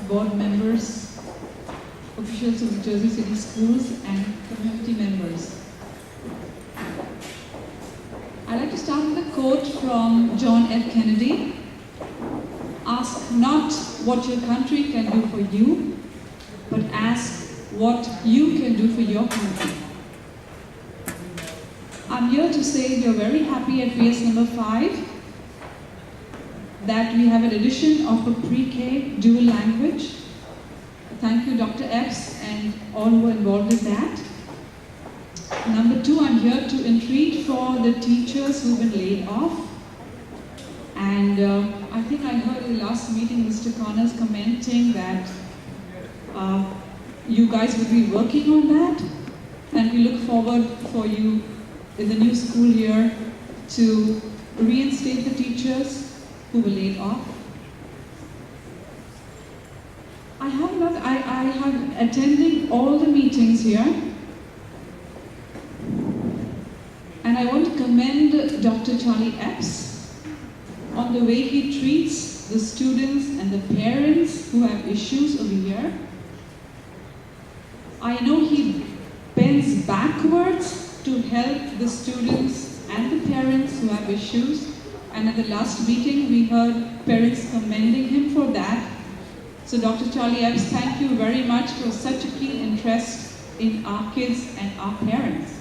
board members, officials of the Jersey City Schools, and community members. I'd like to start with a quote from John F. Kennedy. Ask not what your country can do for you, but ask what you can do for your country. I'm here to say we are very happy at VS number 5 that we have an addition of a pre-K dual language. Thank you, Dr. Epps, and all who are involved with that. Number 2, I'm here to entreat for the teachers who've been laid off. And I think I heard in the last meeting Mr. Connors commenting that you guys will be working on that. And we look forward for you in the new school year to reinstate the teachers who were laid off. I have attended all the meetings here, and I want to commend Dr. Charlie Epps on the way he treats the students and the parents who have issues over here. I know he bends backwards to help the students and the parents who have issues. And at the last meeting, we heard parents commending him for that. So Dr. Charlie Epps, thank you very much for such a keen interest in our kids and our parents.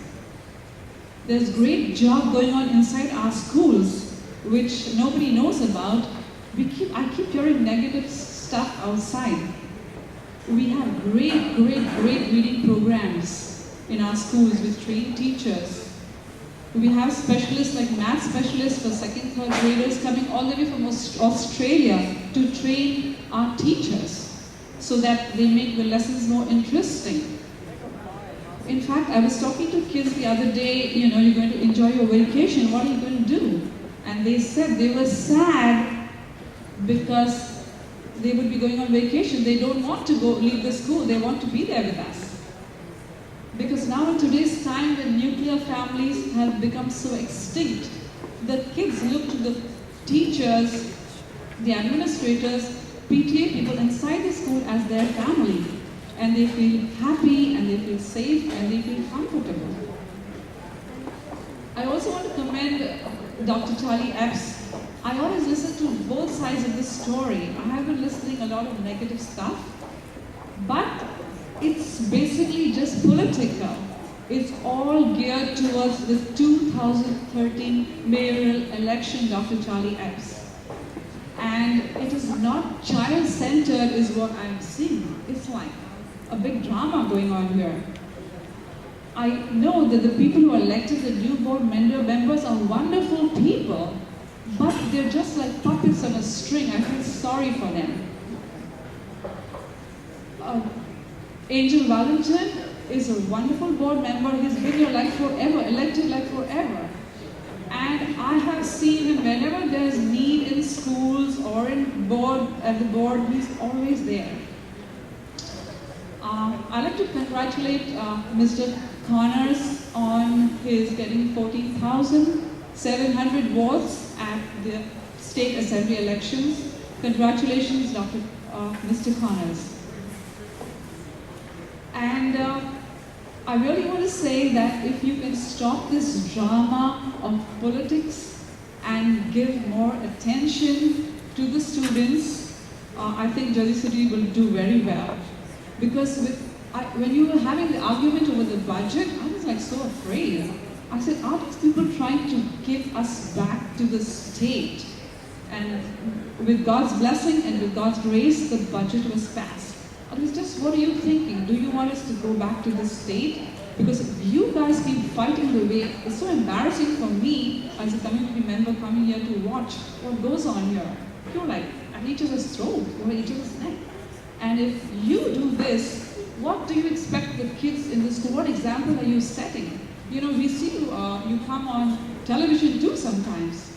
There's a great job going on inside our schools, which nobody knows about. I keep hearing negative stuff outside. We have great reading programs in our schools with trained teachers. We have specialists like math specialists for 2nd, 3rd graders coming all the way from Australia to train our teachers so that they make the lessons more interesting. In fact, I was talking to kids the other day, you're going to enjoy your vacation, what are you going to do? And they said they were sad because they would be going on vacation. They don't want to leave the school, they want to be there with us. Because now in today's time, when nuclear families have become so extinct, the kids look to the teachers, the administrators, PTA people inside the school as their family. And they feel happy, and they feel safe, and they feel comfortable. I also want to commend Dr. Charlie Epps. I always listen to both sides of the story. I have been listening a lot of negative stuff, but it's basically just political. It's all geared towards the 2013 mayoral election, Dr. Charlie Epps. And it is not child-centered is what I'm seeing. It's like a big drama going on here. I know that the people who are elected, the new board members are wonderful people, but they're just like puppets on a string. I feel sorry for them. Angel Valentin is a wonderful board member. He's been here like forever, elected like forever. And I have seen him whenever there's need in schools or at the board, he's always there. I'd like to congratulate Mr. Connors on his getting 14,700 votes at the state assembly elections. Congratulations, Mr. Connors. And I really want to say that if you can stop this drama of politics and give more attention to the students, I think Jersey City will do very well. Because when you were having the argument over the budget, I was like so afraid. I said, are these people trying to give us back to the state? And with God's blessing and with God's grace, the budget was passed. I was just, what are you thinking? Do you want us to go back to the state? Because if you guys keep fighting the way, it's so embarrassing for me as a community member coming here to watch what goes on here. You're like at each other's throat or each other's neck. And if you do this, what do you expect the kids in the school? What example are you setting? We see you come on television too sometimes.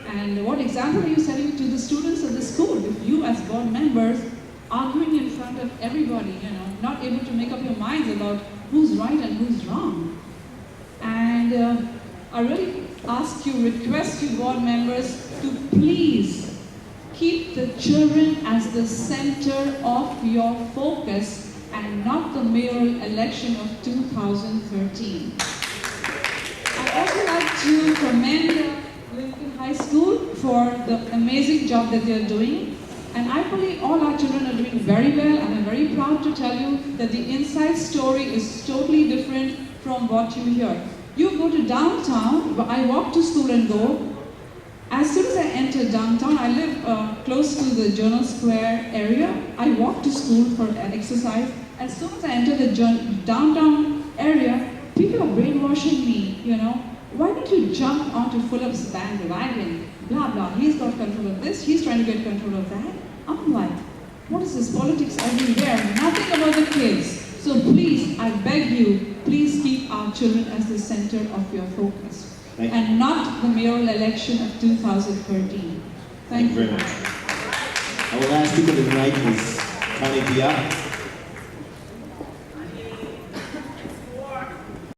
And what example are you setting to the students of the school? If you as board members arguing in front of everybody, not able to make up your minds about who's right and who's wrong. And I really request you board members to please Keep the children as the center of your focus and not the mayoral election of 2013. I'd also like to commend Lincoln High School for the amazing job that they're doing. And I believe all our children are doing very well, and I'm very proud to tell you that the inside story is totally different from what you hear. You go to downtown, I walk to school and go. As soon as I enter downtown, I live close to the Journal Square area. I walk to school for an exercise. As soon as I enter the downtown area, people are brainwashing me, you know. Why don't you jump onto Philip's bandwagon? Blah, blah, he's got control of this, he's trying to get control of that. I'm like, what is this politics everywhere? Nothing about the kids. So please, I beg you, please keep our children as the center of your focus. And not the mayoral election of 2013. Thank you very much. Our last speaker tonight is Connie Piat.